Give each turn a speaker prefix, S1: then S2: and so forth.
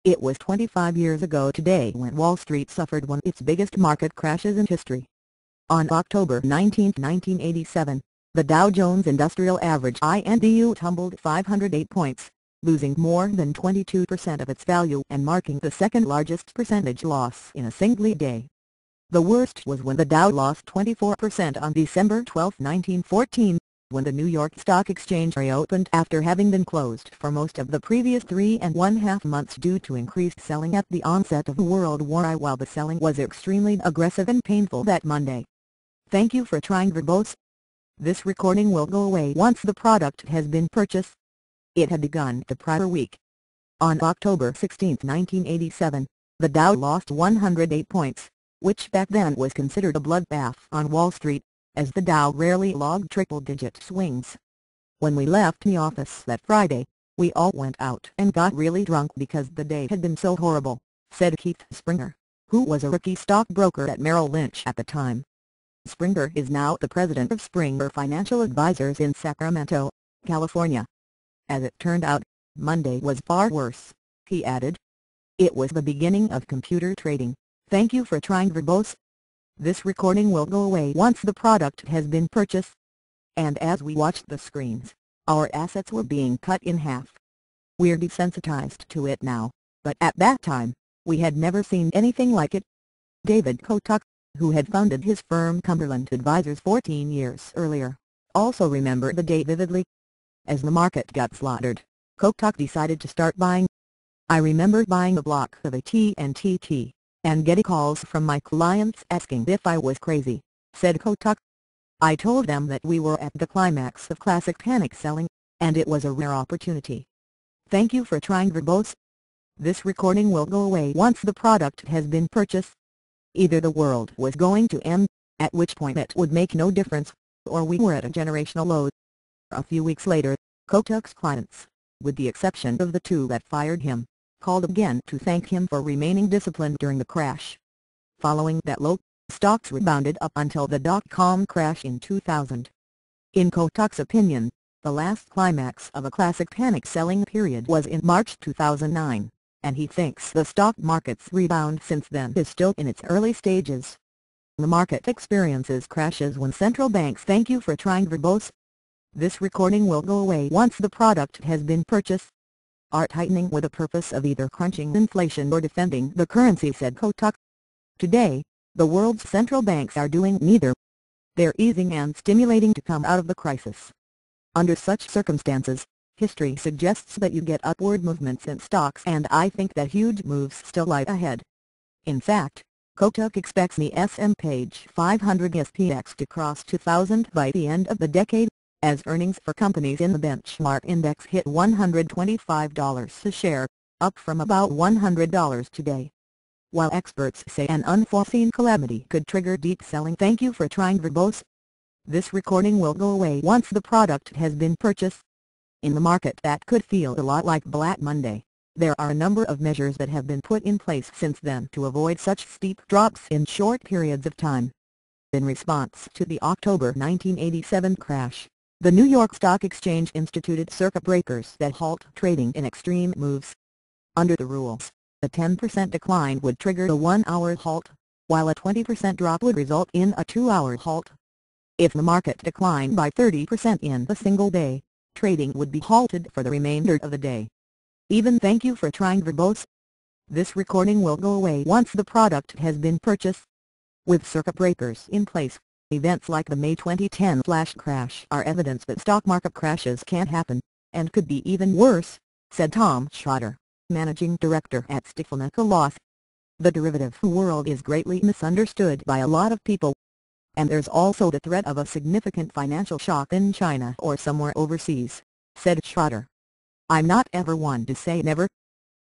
S1: It was 25 years ago today when Wall Street suffered one of its biggest market crashes in history. On October 19, 1987, the Dow Jones Industrial Average (INDU) tumbled 508 points, losing more than 22% of its value and marking the second largest percentage loss in a single day. The worst was when the Dow lost 24% on December 12, 1914, when the New York Stock Exchange reopened after having been closed for most of the previous 3.5 months due to increased selling at the onset of World War I, while the selling was extremely aggressive and painful that Monday. Thank you for trying verbose. This recording will go away once the product has been purchased. It had begun the prior week. On October 16, 1987, the Dow lost 108 points, which back then was considered a bloodbath on Wall Street, as the Dow rarely logged triple-digit swings. When we left the office that Friday, we all went out and got really drunk because the day had been so horrible, said Keith Springer, who was a rookie stockbroker at Merrill Lynch at the time. Springer is now the president of Springer Financial Advisors in Sacramento, California. As it turned out, Monday was far worse, he added. It was the beginning of computer trading. Thank you for trying verbose. This recording will go away once the product has been purchased. And as we watched the screens, our assets were being cut in half. We're desensitized to it now, but at that time, we had never seen anything like it. David Kotok, who had founded his firm Cumberland Advisors 14 years earlier, also remembered the day vividly. As the market got slaughtered, Kotok decided to start buying. I remember buying a block of AT&T, and getting calls from my clients asking if I was crazy, said Kotok. I told them that we were at the climax of classic panic selling, and it was a rare opportunity. Thank you for trying verbose. This recording will go away once the product has been purchased. Either the world was going to end, at which point it would make no difference, or we were at a generational low. A few weeks later, Kotok's clients, with the exception of the two that fired him, called again to thank him for remaining disciplined during the crash. Following that low, stocks rebounded up until the dot-com crash in 2000. In Kotok's opinion, the last climax of a classic panic selling period was in March 2009, and he thinks the stock market's rebound since then is still in its early stages. The market experiences crashes when central banks. Thank you for trying verbose. This recording will go away once the product has been purchased. Are tightening with the purpose of either crunching inflation or defending the currency, said Kotok. Today, the world's central banks are doing neither. They're easing and stimulating to come out of the crisis. Under such circumstances, history suggests that you get upward movements in stocks, and I think that huge moves still lie ahead. In fact, Kotok expects the S&P 500 SPX to cross 2,000 by the end of the decade, as earnings for companies in the benchmark index hit $125 a share, up from about $100 today. While experts say an unforeseen calamity could trigger deep selling. Thank you for trying verbose. This recording will go away once the product has been purchased. In the market that could feel a lot like Black Monday, there are a number of measures that have been put in place since then to avoid such steep drops in short periods of time. In response to the October 1987 crash, the New York Stock Exchange instituted circuit breakers that halt trading in extreme moves. Under the rules, a 10% decline would trigger a 1-hour halt, while a 20% drop would result in a 2-hour halt. If the market declined by 30% in a single day, trading would be halted for the remainder of the day. Even thank you for trying verbose. This recording will go away once the product has been purchased. With circuit breakers in place, events like the May 2010 flash crash are evidence that stock market crashes can happen, and could be even worse, said Tom Schroeder, managing director at Stefanica Loth. The derivative world is greatly misunderstood by a lot of people. And there's also the threat of a significant financial shock in China or somewhere overseas, said Schroeder. I'm not ever one to say never,